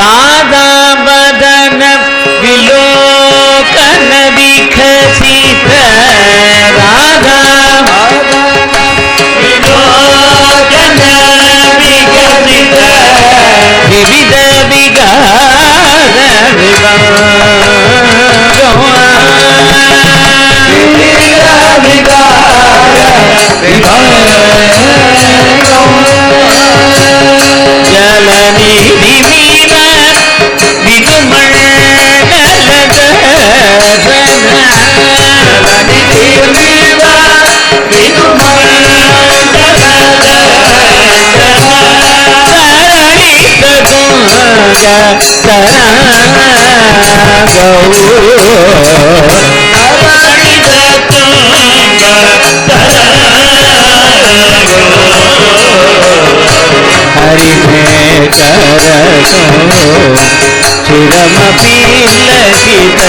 राधा बदन विलोकन विकसित राधा विलोकन विकसित विविध विकार जलनी विमीन विनुमंडल चिरमपि लसित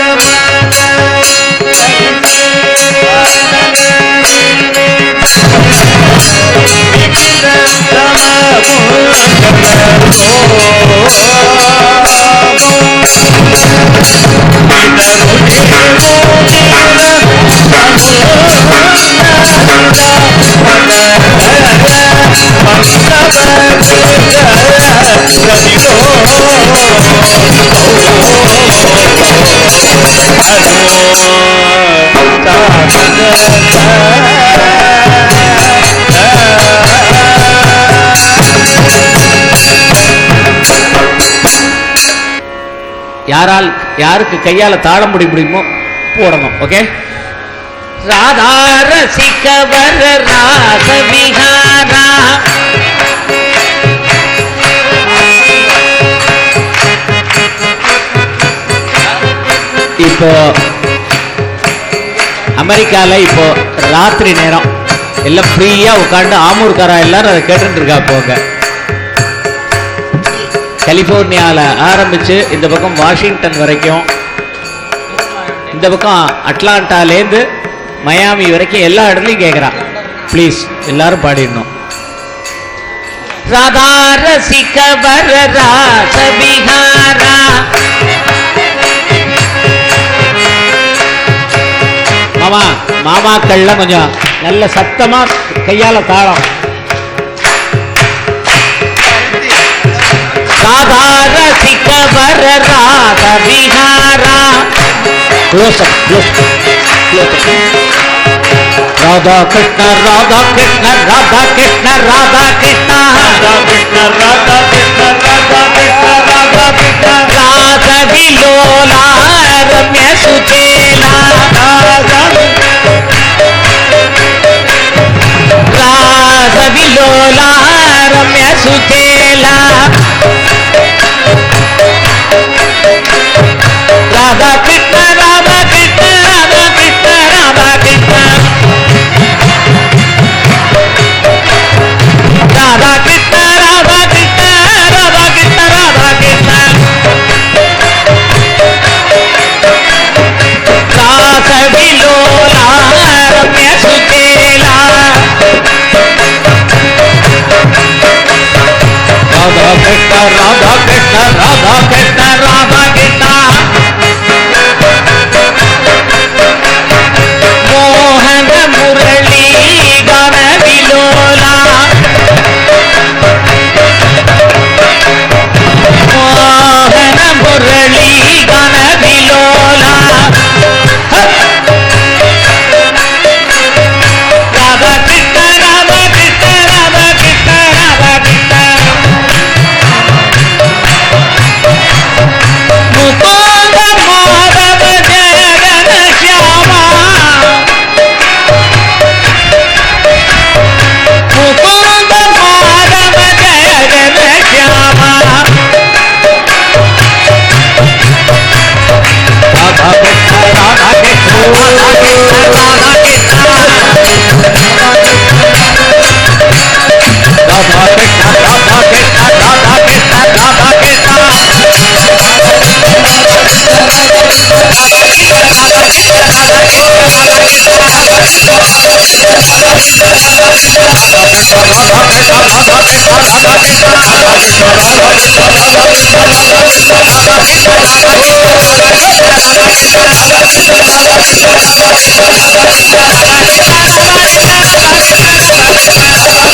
गुरु யாரால் யாருக்கு கையால தாளம் முடியுமோ போடணும். ஓகே. ராதா ரசிகவர் ராச விஹாரா இப்போ அமெரிக்கால இப்போ ராத்திரி நேரம் எல்லாம் ஃப்ரீயா உட்காந்து ஆமூர்காரா எல்லாரும் அதை கேட்டுட்டு இருக்கா. போங்க கலிபோர்னியாவில் ஆரம்பிச்சு இந்த பக்கம் வாஷிங்டன் வரைக்கும், இந்த பக்கம் அட்லாண்டாலேருந்து மயாமி வரைக்கும் எல்லா இடத்துலையும் கேட்குறான். ப்ளீஸ் எல்லாரும் பாடிடணும். ராதா ரசிகவர் ராச விஹாரா மாமா மாமாக்கள்லாம் கொஞ்சம் நல்ல சத்தமா கையால தாளம். ராதா ரசிக வர ராதா விஹாரா ராதா கிருஷ்ண ராதா கிருஷ்ண ராதா கிருஷ்ண ராதா கிருஷ்ண ராதா கிருஷ்ண ராதா கிருஷ்ண ராதா கிருஷ்ண ராதா கிருஷ்ண ராத விலோலா ரம்ய சுச்சேலா ராத விலோலா ரம்ய சுச்சேலா ராதா கிருஷ்ண ராதா கிருஷ்ண ராதா கிருஷ்ண ராதா கிருஷ்ண ராதா கிருஷ்ண ராதா கிருஷ்ண ராதா கிருஷ்ண ராதா கிருஷ்ண ராச விலோலா ரம்ய சுச்சேலா ராதா கிருஷ்ண ராதா கிருஷ்ண ராதா கிருஷ்ண ராதா கிருஷ்ண மோகன முரளி கன விலோலா மோகன முரளி கன விலோலா ராதா கிருஷ்ண ராதா கிருஷ்ண ராதா கிருஷ்ண ராதா கிருஷ்ண முகுந்த மாதவ ஜெகன ஷ்யாமா முகுந்த மாதவ ஜெகன ஷ்யாமா ராதா கிருஷ்ண ராதா கிருஷ்ண ராதா கிருஷ்ண ராதா கிருஷ்ண ராதா கிருஷ்ண ராதா கிருஷ்ண ராதா கிருஷ்ண ராதா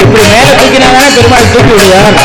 இப்படி மேல தூக்கினாங்க பெருமாள் தூக்கி விடுவார்.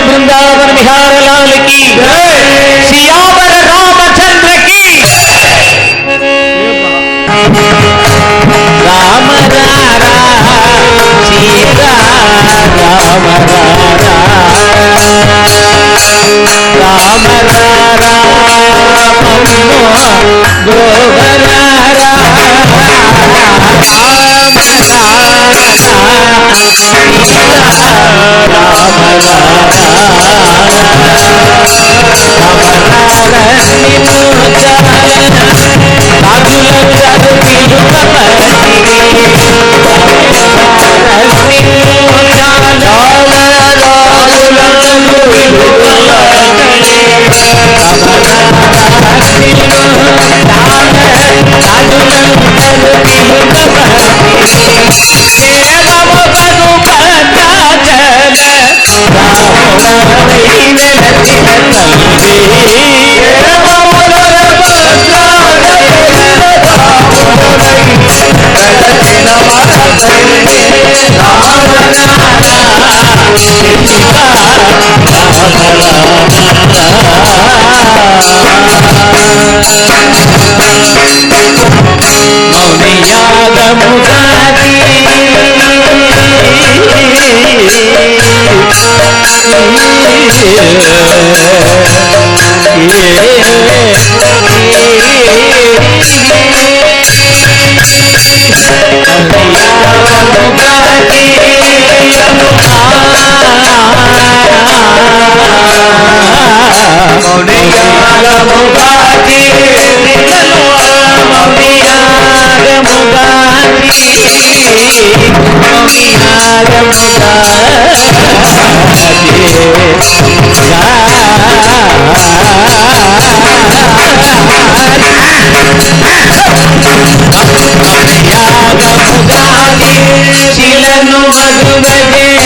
वृंदावन बिहार लाल की सियावर रामचंद्र की राम रारा सीता राम रारा राम रारा गोवरारा Chilanu Madhuvade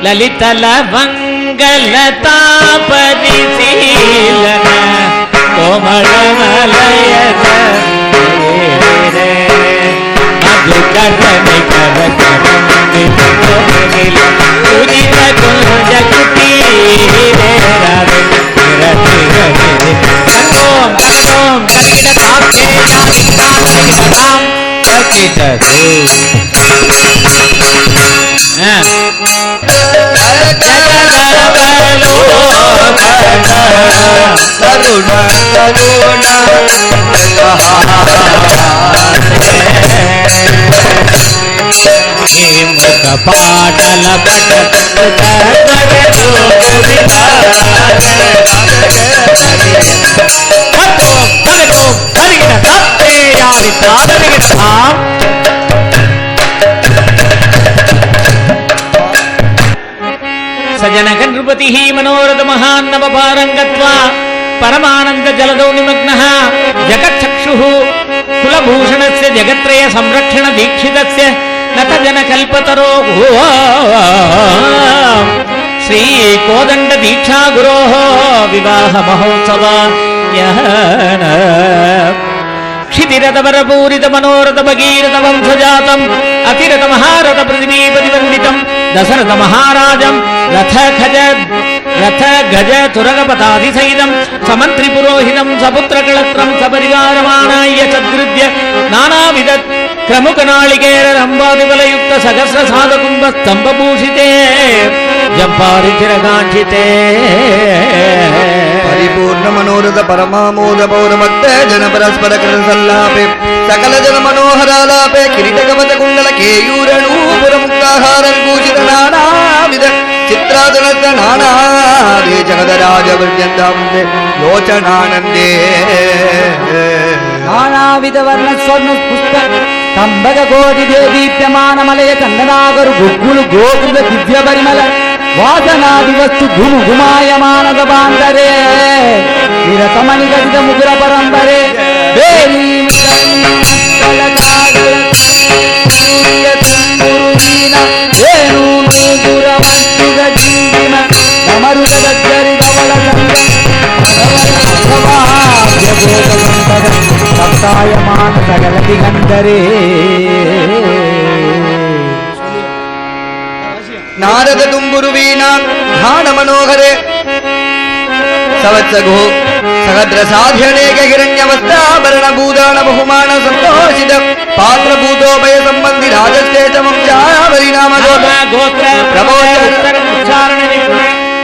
லலிதல மங்களதா பரிசீலன கோமளமலயத மதுகரணி கரகரணி உதிர குஞ்ச குட்டி கங்கோம் கங்கோம் கங்கிட தாக்கே யானிதாம் ககிதது పాటల సజనక నృపతి మనోరథ మహాన్నవ పారంగత్వా పరమానంద జలదో నిమగ్నః జగచ్చక్షుః కులభూషణస్య జగత్రయ సంరక్షణ దీక్షితస్య నత జన కల్పతరో శ్రీ కోదండ దీక్షా గురోః వివాహ మహోత్సవ క్షితిరథవరపూరిత మనోరథ భగీరథ వంశజాతం అతిరథ మహారథ పృథివీపతివందితం దశరథ మహారాజం రథ గజ తురగపతాధిసహితం సమంత్రి పురోహితం సపుత్రకళత్రం సపరివారమాణాయ సద్గృద్య నానావిధ క్రముక నాళికేర రంభాదిబలయుక్త సహస్ర సాధకుంభ స్తంభభూషితే జంపారిచిరకాంక్షితే పరిపూర్ణ మనోరథ పరమామోద పౌరమత్త జన పరస్పర కృత సల్లాపే సకల జన మనోహరాలాపే కిరీటకవచ కుండల కేయూరణూపుర ముక్తాహారంకూచిత నానావిధ చిత్రాదనస్త నానాదే జగదరాజ పర్యంతే లోచనానందే నానావిధ వర్ణ స్వర్ణ పుష్ప కంబగ కోటి దేదీప్యమానమలయ కందనాగరు గుగ్గులు గోకృత దివ్య పరిమళ వాసనాది వస్తు గుము గుమాయమానద బాంధరే నిరతమణి గదిత ముగుర పరంబరే సప్తాయమాన సగల దిగంధరే నారద తుంబురు వీణా ఘాన మనోహరే సవత్సగో సహద్ర సాధ్యనేక హిరణ్యవస్త్రాభరణ భూదాన బహుమాన సంతోషిత పాత్రభూతోభయ సంబంధి రాజశ్రేష్ఠ వంశావరినామ గోత్ర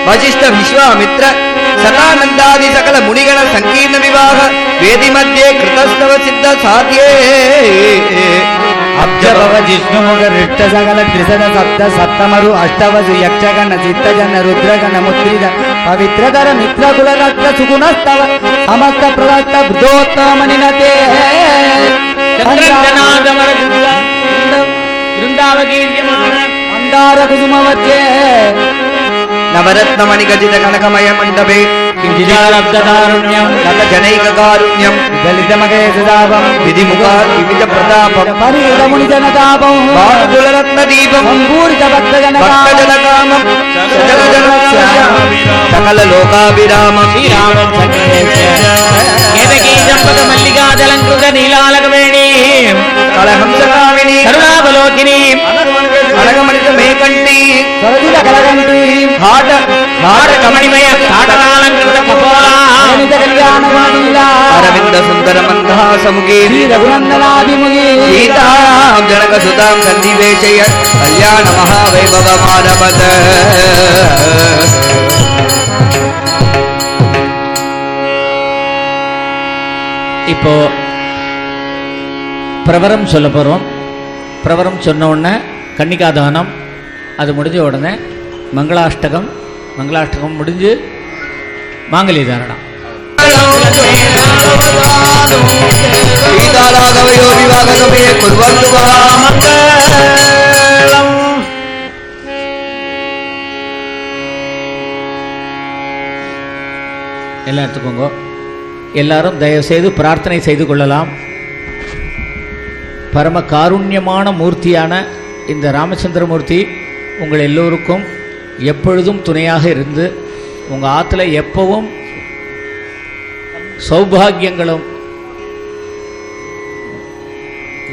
వశిష్ఠ విశ్వామిత్ర సదానందాది సకల మునిగణ సంకీర్ణ వివాహ వేది మధ్య కృతస్తవ సిద్ధ సాధ్యే అబ్జభవ జిష్ణుముగ రిష్ట సగల త్రిసద సప్త సప్తమరు అష్టవసు యక్షగణ చిత్తజన రుద్రగణ ముద్రిద పవిత్రధర మిత్రకుల రక్త సుగుణస్తవ సమస్త ప్రదత్త బృదోత్తమనినతే అందార కుసుమవచ్చే నవరత్నమణి గజిత కనకమయ మండపే కించిదారబ్దకారుణ్యం గత జనైక కారుణ్యం దళితమగే సుదాపం విధిముఖా వివిధ ప్రతాపం పరిగముని జనతాపం బాణుకులరత్న దీపం సంపూరిత భక్త జనకామం సకల లోకాభిరామం శ్రీరామం చంపక మల్లికాదలంకృత నీలాలకవేణి కలహంసకామిని కరుణావలోకిని కలగమణిత మేకంటి సరదిల కలగంటి హాట హార కమణిమయ కాటనాలంకృత కపోలా కళ్యాణవాణీలా అరవింద సుందర మందహాసముఖీ శ్రీ రఘునందనాభిముఖి సీతాం జనక సుతాం సన్నివేశయ కళ్యాణ మహావైభవ మానవత இப்போ பிரவரம் சொல்ல போகிறோம். பிரவரம் சொன்ன உடனே கன்னிகாதானம் அது முடிஞ்ச உடனே மங்களாஷ்டகம் முடிஞ்சு மாங்கலி தாரணம். எல்லாம் எடுத்துக்கோங்க. எல்லாரும் தயவுசெய்து பிரார்த்தனை செய்து கொள்ளலாம். பரம காருண்யமான மூர்த்தியான இந்த ராமச்சந்திரமூர்த்தி உங்கள் எல்லோருக்கும் எப்பொழுதும் துணையாக இருந்து உங்கள் ஆற்றுல எப்பவும் சௌபாகியங்களும்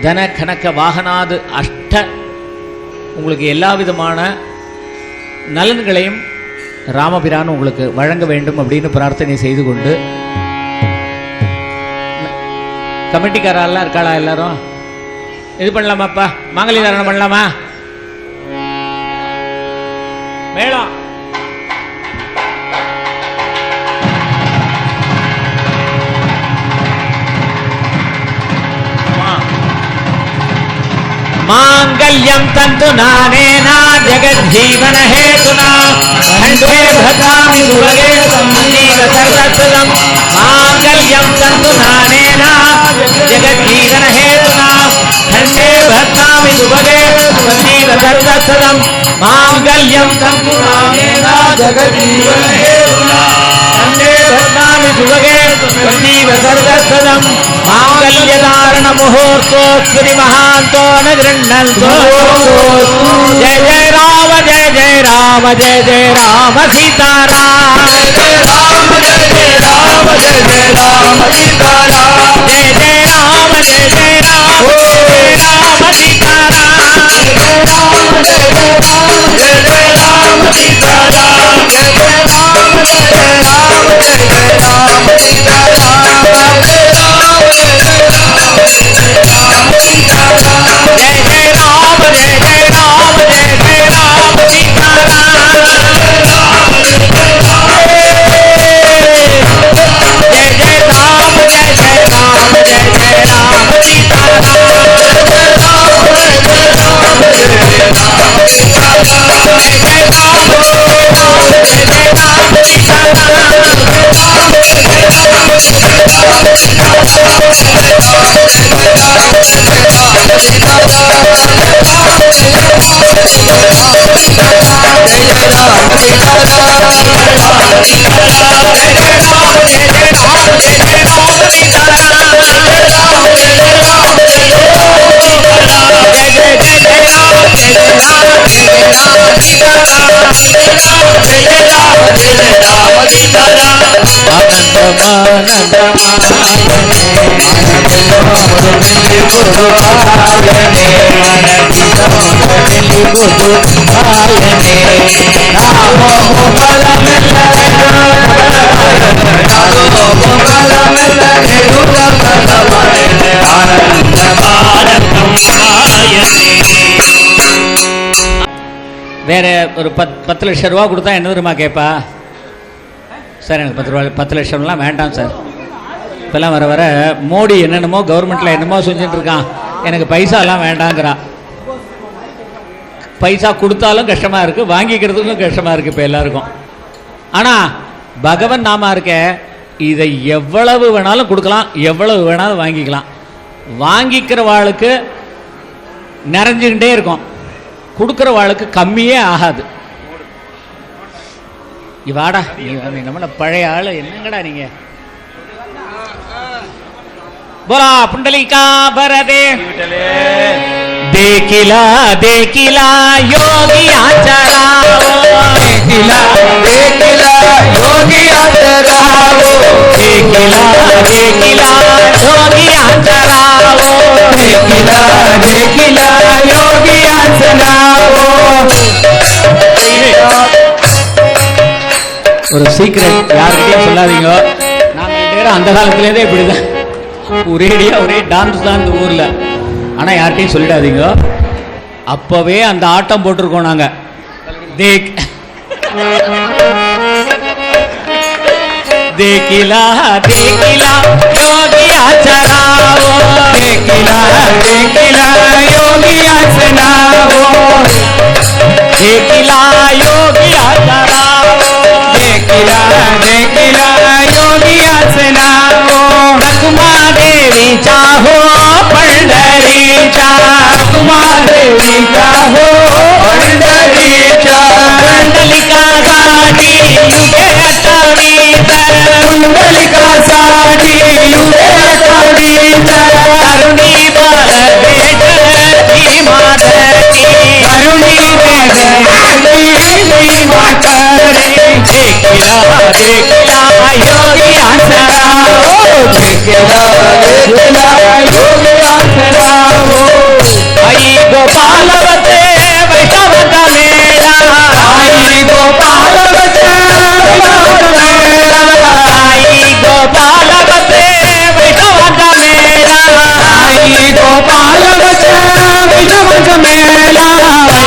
தன கணக்க வாகனாது அஷ்ட உங்களுக்கு எல்லா விதமான நலன்களையும் ராமபிரான் உங்களுக்கு வழங்க வேண்டும் அப்படின்னு பிரார்த்தனை செய்து கொண்டு, கமிட்டிக்காரெல்லாம் இருக்காளா எல்லாரும்? இது பண்ணலாமாப்பா, மாங்கல்ய தாரணம் பண்ணலாமா? மேளம் மாங்கல்யம் தந்து நானேனா ஜெகஜீவன ஹேதுனா கண்டே பதாமி துலகே சம்மீக சர்வத்வம். மாங்கல்யம் தந்து நானேனா ஜெகஜீவன ஹேதுனா கண்டே பதாமி துலகே சம்மீக சர்வத்வம். மாங்கல்யம் தந்து நானேனா ஜெகஜீவன ஹேதுனா கண்டே பதாமி துலகே சம்மீக சர்வத்வம். மாங்கல்யதாரண முகூர்த்தோஸ்வரி மகாந்தோ ந गृह्णन्तो. जय जय राम जय जय राम जय जय राम सीताराम. जय राम जय जय राम जय जय राम सीताराम. जय जय राम जय जय राम जय जय राम सीताराम. जय राम जय जय राम जय जय राम सीताराम. जय जय राम जय जय राम जय जय राम सीताराम. जय राम जय जय राम जय जय राम सीताराम. जय जय राम जय जय राम जय जय राम सीताराम. जय जय राम जय जय राम जय जय राम सीताराम. வேற ஒரு 10 லட்சம் ரூபா கொடுத்தா என்ன தெரியுமா கேட்பா? சார் எனக்கு 10 லட்சம்லாம் வேண்டாம் சார். இப்போல்லாம் வர வர மோடி என்னென்னமோ கவர்மெண்ட்டில் என்னமோ செஞ்சுட்டு இருக்கான், எனக்கு பைசாலாம் வேண்டாங்கிறான். பைசா கொடுத்தாலும் கஷ்டமாக இருக்குது, வாங்கிக்கிறதுக்கும் கஷ்டமாக இருக்குது இப்போ எல்லாருக்கும். ஆனால் பகவன் நாமா இருக்க, இதை எவ்வளவு வேணாலும் கொடுக்கலாம், எவ்வளவு வேணாலும் வாங்கிக்கலாம். வாங்கிக்கிற வாளுக்கு நிறைஞ்சுக்கிட்டே இருக்கும், கொடுக்குற வாளுக்கு கம்மியே ஆகாது. இவாடா நீ நம்மள பழைய ஆளு, என்னங்கடா நீங்க? बोला पुंडलिका भरदे देखिला देखिला योगी आचराओ. देखिला देखिला योगी आचराओ. देखिला देखिला योगी आचराओ. देखिला देखिला योगी आचराओ. ஒரு சீக்ரெட் யார்கிட்டயும் சொல்லாதீங்க. நாங்கள் அந்த காலத்துலேருந்தே இப்படிதான், ஒரே டான்ஸ் தான் இந்த ஊரில். ஆனால் யார்கிட்டையும் சொல்லிடாதீங்க. அப்போவே அந்த ஆட்டம் போட்டிருக்கோம் நாங்கள். देखिला देखिला योगी आचराओ. देखिला देखिला योगी आचराओ. देखिला योगी आचराओ. देखिला देखिला योगी आचराओ. रकुमा देवी चाहो पंढरीचा. रकुमा देवी चाहो पंढरीचा. कुंडलिका साठी युगे अटवीतर. कुंडलिका साठी युगे अटवीतर. करुणी बल भेट की माधवी. करुणी भेट की माधवी. आई गोपालवते वैष्णव का मेला आई गोपालवते आई गोपालवते वैष्णव का मेला आई गोपालवते वैष्णव का मेला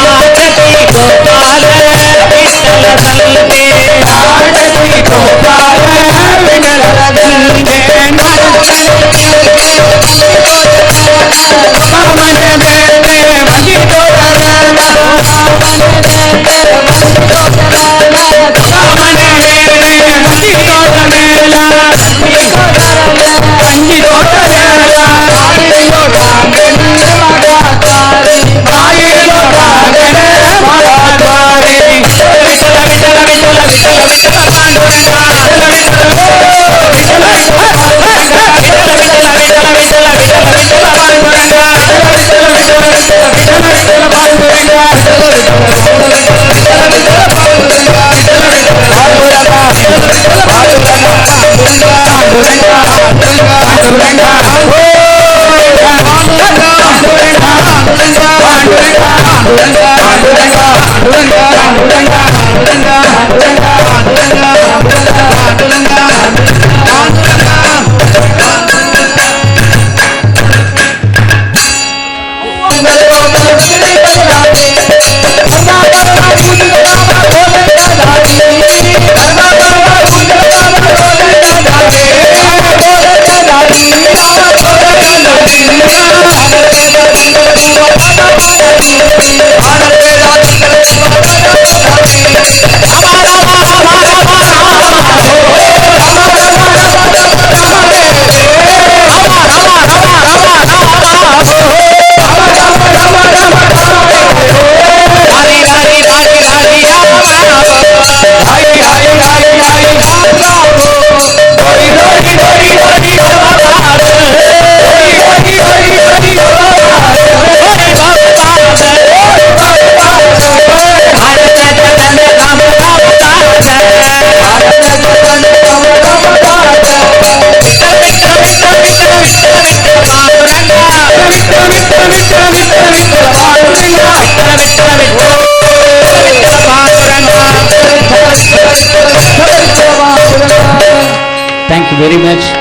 आरती गोपाल विठ्ठल संते आरती Gopal Vitthal संते Thank you very much.